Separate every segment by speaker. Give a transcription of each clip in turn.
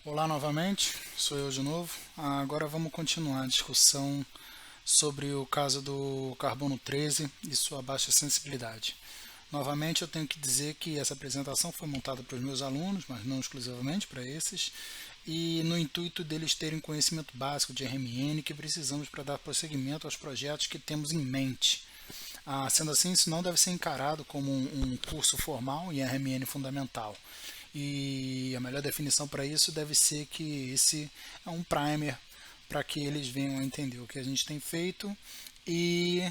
Speaker 1: Olá novamente, sou eu de novo. Agora vamos continuar a discussão sobre o caso do carbono 13 e sua baixa sensibilidade. Novamente eu tenho que dizer que essa apresentação foi montada para os meus alunos, mas não exclusivamente para esses, e no intuito deles terem conhecimento básico de RMN que precisamos para dar prosseguimento aos projetos que temos em mente. Sendo assim, isso não deve ser encarado como um curso formal em RMN fundamental. E a melhor definição para isso deve ser que esse é um primer para que eles venham a entender o que a gente tem feito e,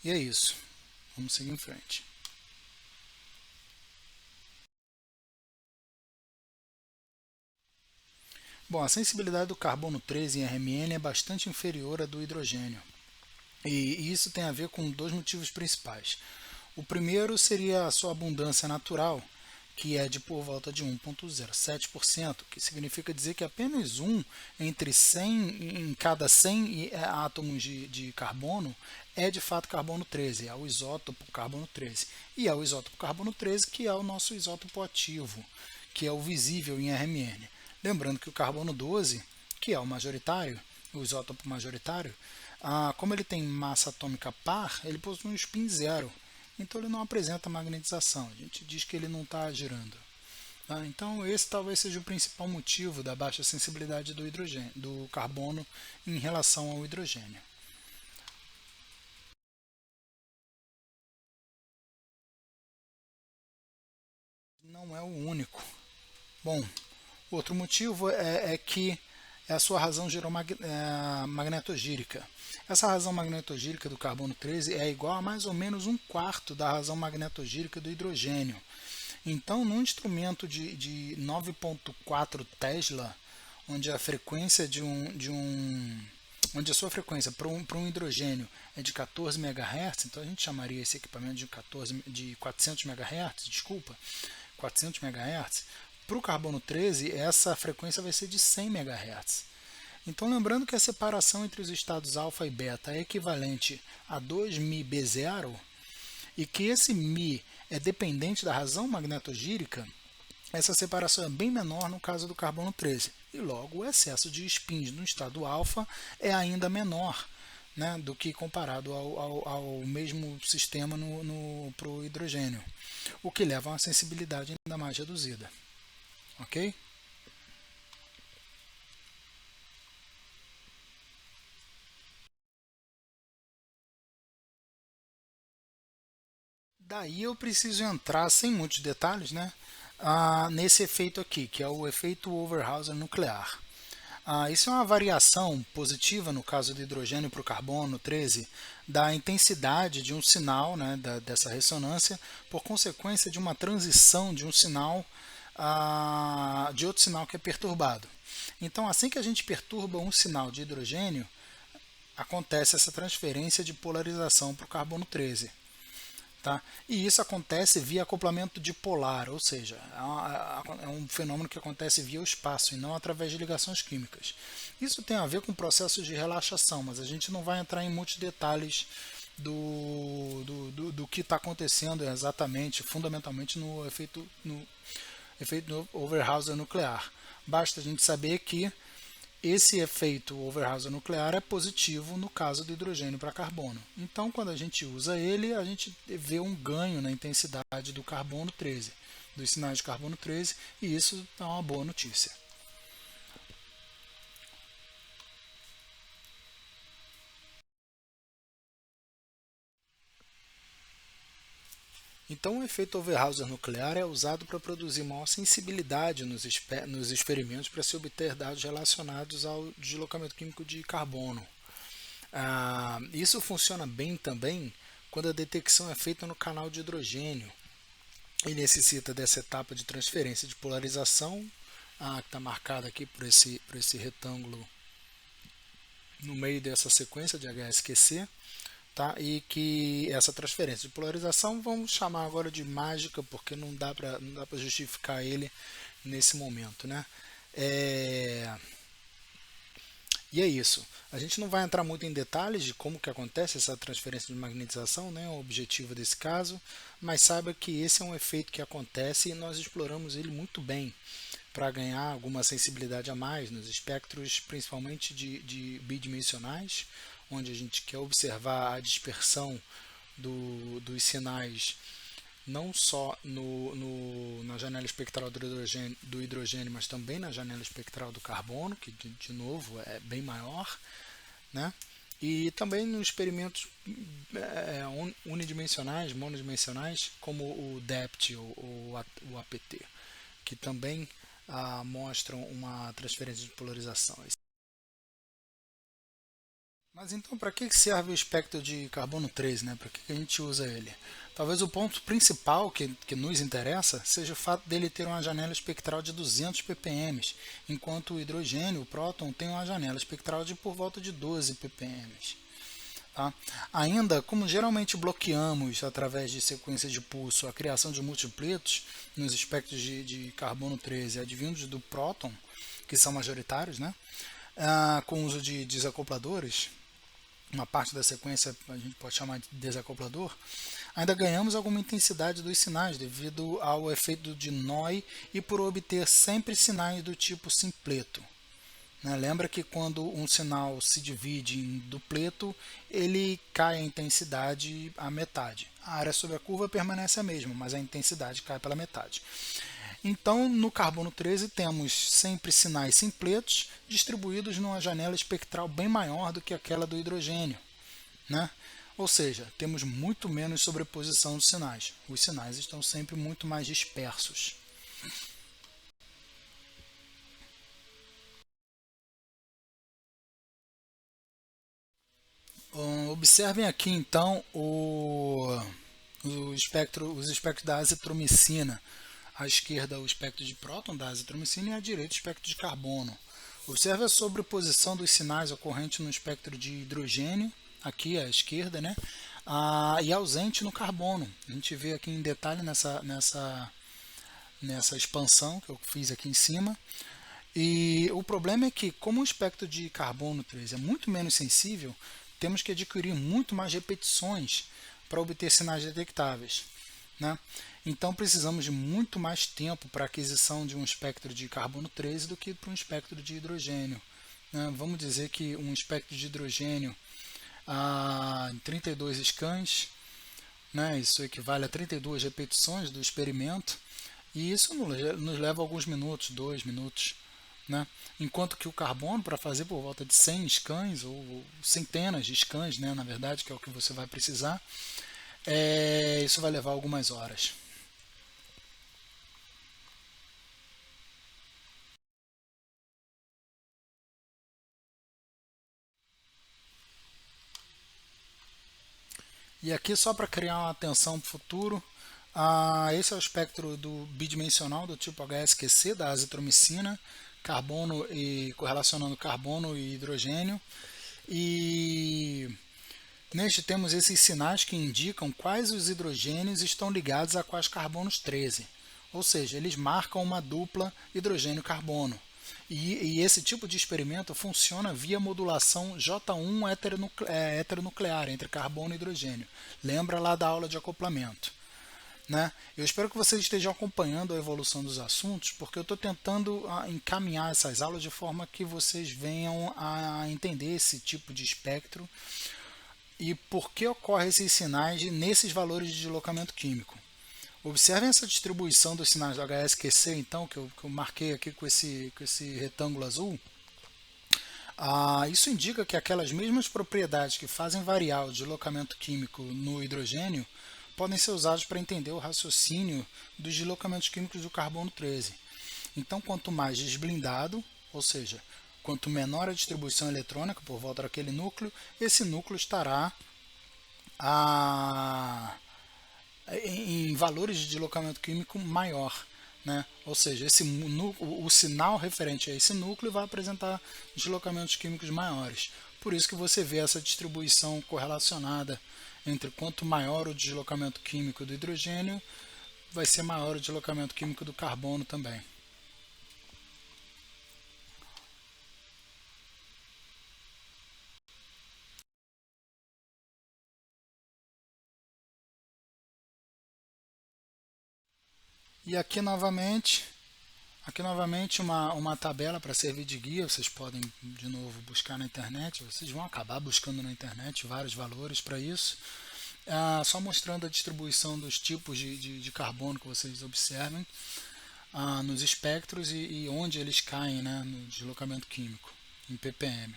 Speaker 1: e é isso. Vamos seguir em frente. Bom, a sensibilidade do carbono 13 em RMN é bastante inferior à do hidrogênio. E isso tem a ver com dois motivos principais. O primeiro seria a sua abundância natural, que é de por volta de 1,07%, que significa dizer que apenas um entre 100, em cada 100 átomos de carbono é de fato carbono 13, é o isótopo carbono 13. E é o isótopo carbono 13 que é o nosso isótopo ativo, que é o visível em RMN. Lembrando que o carbono 12, que é o majoritário, o isótopo majoritário, como ele tem massa atômica par, ele possui um spin zero. Então ele não apresenta magnetização. A gente diz que ele não está girando. Tá? Então esse talvez seja o principal motivo da baixa sensibilidade do hidrogênio, do carbono em relação ao hidrogênio. Não é o único. Bom, outro motivo é que é a sua razão magnetogírica. Essa razão magnetogírica do carbono 13 é igual a mais ou menos um quarto da razão magnetogírica do hidrogênio. Então, num instrumento de 9,4 Tesla, onde a frequência onde a sua frequência para um hidrogênio é de 14 MHz, então a gente chamaria esse equipamento de 400 MHz, desculpa, 400 MHz. Para o carbono 13, essa frequência vai ser de 100 MHz. Então, lembrando que a separação entre os estados alfa e beta é equivalente a 2μb0 e que esse μ é dependente da razão magnetogírica, essa separação é bem menor no caso do carbono 13. E logo o excesso de spins no estado alfa é ainda menor, né, do que comparado ao mesmo sistema para o hidrogênio, o que leva a uma sensibilidade ainda mais reduzida. Ok? Daí eu preciso entrar, sem muitos detalhes, né, nesse efeito aqui, que é o efeito Overhauser nuclear. Isso é uma variação positiva, no caso do hidrogênio para o carbono 13, da intensidade de um sinal, né, dessa ressonância, por consequência de uma transição de um sinal de outro sinal que é perturbado. Então, assim que a gente perturba um sinal de hidrogênio, acontece essa transferência de polarização para o carbono 13. Tá? E isso acontece via acoplamento dipolar, ou seja, é um fenômeno que acontece via o espaço e não através de ligações químicas. Isso tem a ver com processos de relaxação, mas a gente não vai entrar em muitos detalhes do que está acontecendo exatamente, fundamentalmente no efeito Overhauser nuclear. Basta a gente saber que esse efeito Overhauser nuclear é positivo no caso do hidrogênio para carbono. Então, quando a gente usa ele, a gente vê um ganho na intensidade do carbono 13, dos sinais de carbono 13, e isso é uma boa notícia. Então, o efeito Overhauser nuclear é usado para produzir maior sensibilidade nos experimentos para se obter dados relacionados ao deslocamento químico de carbono. Isso funciona bem também quando a detecção é feita no canal de hidrogênio e necessita dessa etapa de transferência de polarização, que está marcada aqui por esse retângulo no meio dessa sequência de HSQC, tá? E que essa transferência de polarização vamos chamar agora de mágica, porque não dá para justificar ele nesse momento, né? E é isso. A gente não vai entrar muito em detalhes de como que acontece essa transferência de magnetização, né, o objetivo desse caso, mas saiba que esse é um efeito que acontece e nós exploramos ele muito bem para ganhar alguma sensibilidade a mais nos espectros, principalmente de bidimensionais, onde a gente quer observar a dispersão dos sinais não só na janela espectral do hidrogênio, mas também na janela espectral do carbono, que de novo é bem maior, né? E também nos experimentos unidimensionais, monodimensionais, como o DEPT ou o APT, que também mostram uma transferência de polarização. Mas então, para que serve o espectro de carbono 13, né? Para que a gente usa ele? Talvez o ponto principal que nos interessa seja o fato dele ter uma janela espectral de 200 ppm, enquanto o hidrogênio, o próton, tem uma janela espectral de por volta de 12 ppm. Tá? Ainda, como geralmente bloqueamos através de sequências de pulso a criação de multipletos nos espectros de carbono 13 advindos do próton, que são majoritários, né? Com o uso de desacopladores, uma parte da sequência a gente pode chamar de desacoplador, ainda ganhamos alguma intensidade dos sinais devido ao efeito de Noy e por obter sempre sinais do tipo simpleto. Lembra que quando um sinal se divide em dupleto, ele cai a intensidade à metade. A área sobre a curva permanece a mesma, mas a intensidade cai pela metade. Então, no carbono 13 temos sempre sinais simpletos distribuídos numa janela espectral bem maior do que aquela do hidrogênio, né? Ou seja, temos muito menos sobreposição dos sinais. Os sinais estão sempre muito mais dispersos. Observem aqui então os espectros da azitromicina. À esquerda, o espectro de próton da azitromicina e à direita, o espectro de carbono. Observe a sobreposição dos sinais ocorrente no espectro de hidrogênio, aqui à esquerda, né? E ausente no carbono. A gente vê aqui em detalhe nessa expansão que eu fiz aqui em cima. E o problema é que, como o espectro de carbono 13 é muito menos sensível, temos que adquirir muito mais repetições para obter sinais detectáveis, né? Então precisamos de muito mais tempo para a aquisição de um espectro de carbono 13 do que para um espectro de hidrogênio, né? Vamos dizer que um espectro de hidrogênio em 32 scans, né? Isso equivale a 32 repetições do experimento, e isso nos leva alguns minutos, 2 minutos. Né? Enquanto que o carbono, para fazer por volta de 100 scans, ou centenas de scans, né, na verdade, que é o que você vai precisar, isso vai levar algumas horas. E aqui, só para criar uma atenção para o futuro, esse é o espectro do bidimensional do tipo HSQC, da azitromicina, carbono e correlacionando carbono e hidrogênio. E neste temos esses sinais que indicam quais os hidrogênios estão ligados a quais carbonos 13. Ou seja, eles marcam uma dupla hidrogênio-carbono. E esse tipo de experimento funciona via modulação J1 heteronuclear entre carbono e hidrogênio. Lembra lá da aula de acoplamento. Né? Eu espero que vocês estejam acompanhando a evolução dos assuntos, porque eu estou tentando encaminhar essas aulas de forma que vocês venham a entender esse tipo de espectro e por que ocorrem esses sinais nesses valores de deslocamento químico. Observem essa distribuição dos sinais do HSQC, então, que eu marquei aqui com esse retângulo azul. Isso indica que aquelas mesmas propriedades que fazem variar o deslocamento químico no hidrogênio podem ser usadas para entender o raciocínio dos deslocamentos químicos do carbono 13. Então, quanto mais desblindado, ou seja, quanto menor a distribuição eletrônica por volta daquele núcleo, esse núcleo estará em valores de deslocamento químico maior. Né? Ou seja, o sinal referente a esse núcleo vai apresentar deslocamentos químicos maiores. Por isso que você vê essa distribuição correlacionada entre quanto maior o deslocamento químico do hidrogênio, vai ser maior o deslocamento químico do carbono também. E aqui novamente Aqui novamente uma tabela para servir de guia, vocês podem de novo buscar na internet, vocês vão acabar buscando na internet vários valores para isso. Só mostrando a distribuição dos tipos de carbono que vocês observem nos espectros e onde eles caem, né, no deslocamento químico, em ppm.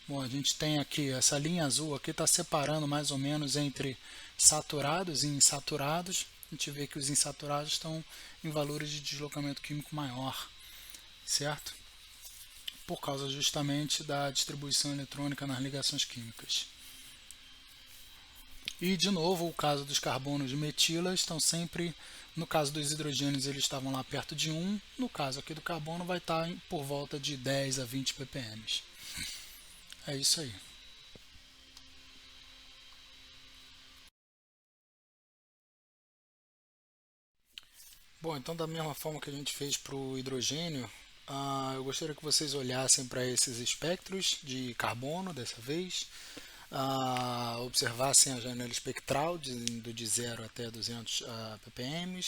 Speaker 1: Bom, a gente tem aqui, essa linha azul aqui está separando mais ou menos entre saturados e insaturados. A gente vê que os insaturados estão em valores de deslocamento químico maior, certo? Por causa justamente da distribuição eletrônica nas ligações químicas. E de novo, o caso dos carbonos de metila estão sempre, no caso dos hidrogênios eles estavam lá perto de 1, no caso aqui do carbono vai estar por volta de 10 a 20 ppm. É isso aí. Bom, então da mesma forma que a gente fez para o hidrogênio, eu gostaria que vocês olhassem para esses espectros de carbono dessa vez, observassem a janela espectral indo de 0 até 200 ppm,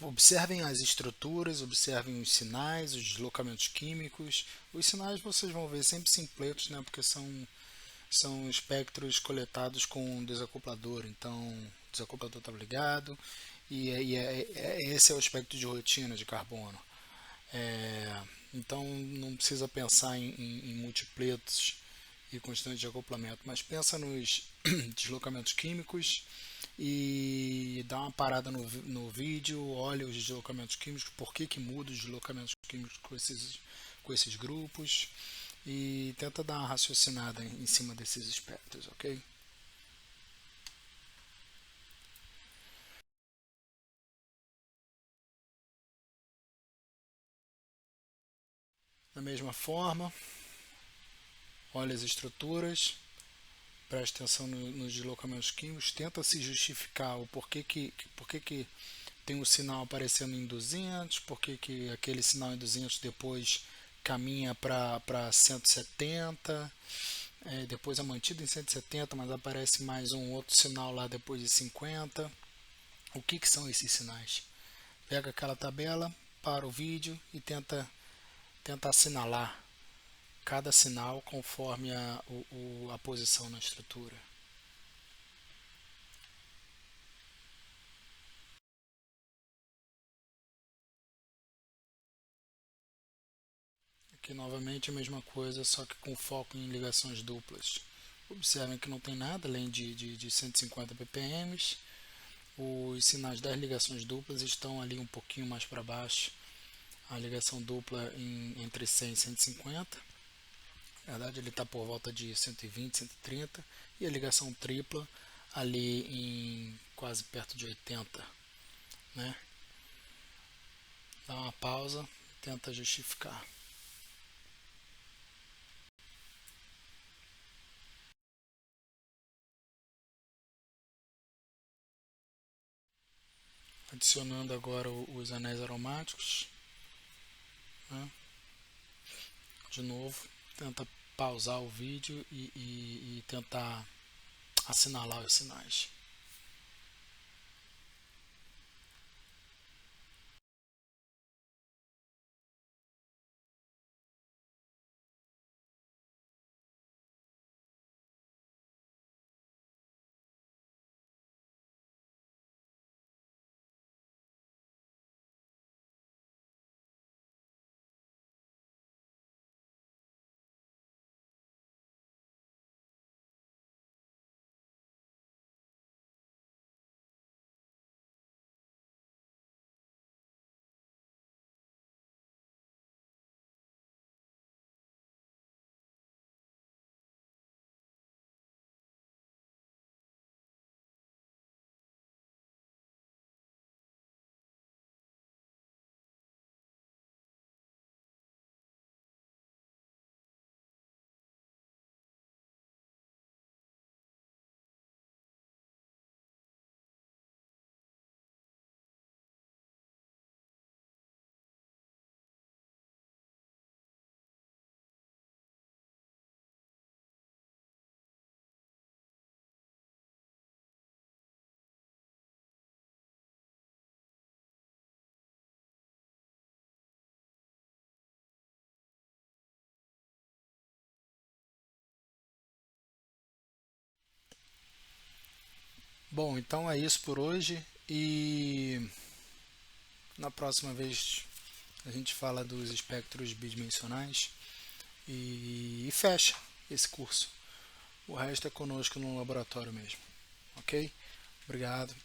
Speaker 1: observem as estruturas, observem os sinais, os deslocamentos químicos. Os sinais vocês vão ver sempre simpletos, né, porque são espectros coletados com um desacoplador, então o desacoplador está ligado esse é o espectro de rotina de carbono. Então não precisa pensar em multipletos e constante de acoplamento, mas pensa nos deslocamentos químicos e dá uma parada no vídeo, olha os deslocamentos químicos, por que muda os deslocamentos químicos com esses grupos e tenta dar uma raciocinada em cima desses espectros, ok? Da mesma forma, olha as estruturas, preste atenção nos deslocamentos químicos, tenta se justificar o porquê que tem um sinal aparecendo em 200, porquê que aquele sinal em 200 depois caminha para 170, depois é mantido em 170, mas aparece mais um outro sinal lá depois de 50. O que são esses sinais? Pega aquela tabela, para o vídeo e tenta assinalar cada sinal conforme a posição na estrutura. Aqui novamente a mesma coisa, só que com foco em ligações duplas. Observem que não tem nada além de 150 ppm. Os sinais das ligações duplas estão ali um pouquinho mais para baixo. A ligação dupla entre 100 e 150. Na verdade ele está por volta de 120, 130. E a ligação tripla ali em quase perto de 80. Né? Dá uma pausa, tenta justificar. Adicionando agora os anéis aromáticos, né? De novo, tenta pausar o vídeo e tentar assinalar os sinais. Bom, então é isso por hoje e na próxima vez a gente fala dos espectros bidimensionais e fecha esse curso. O resto é conosco no laboratório mesmo. Ok? Obrigado.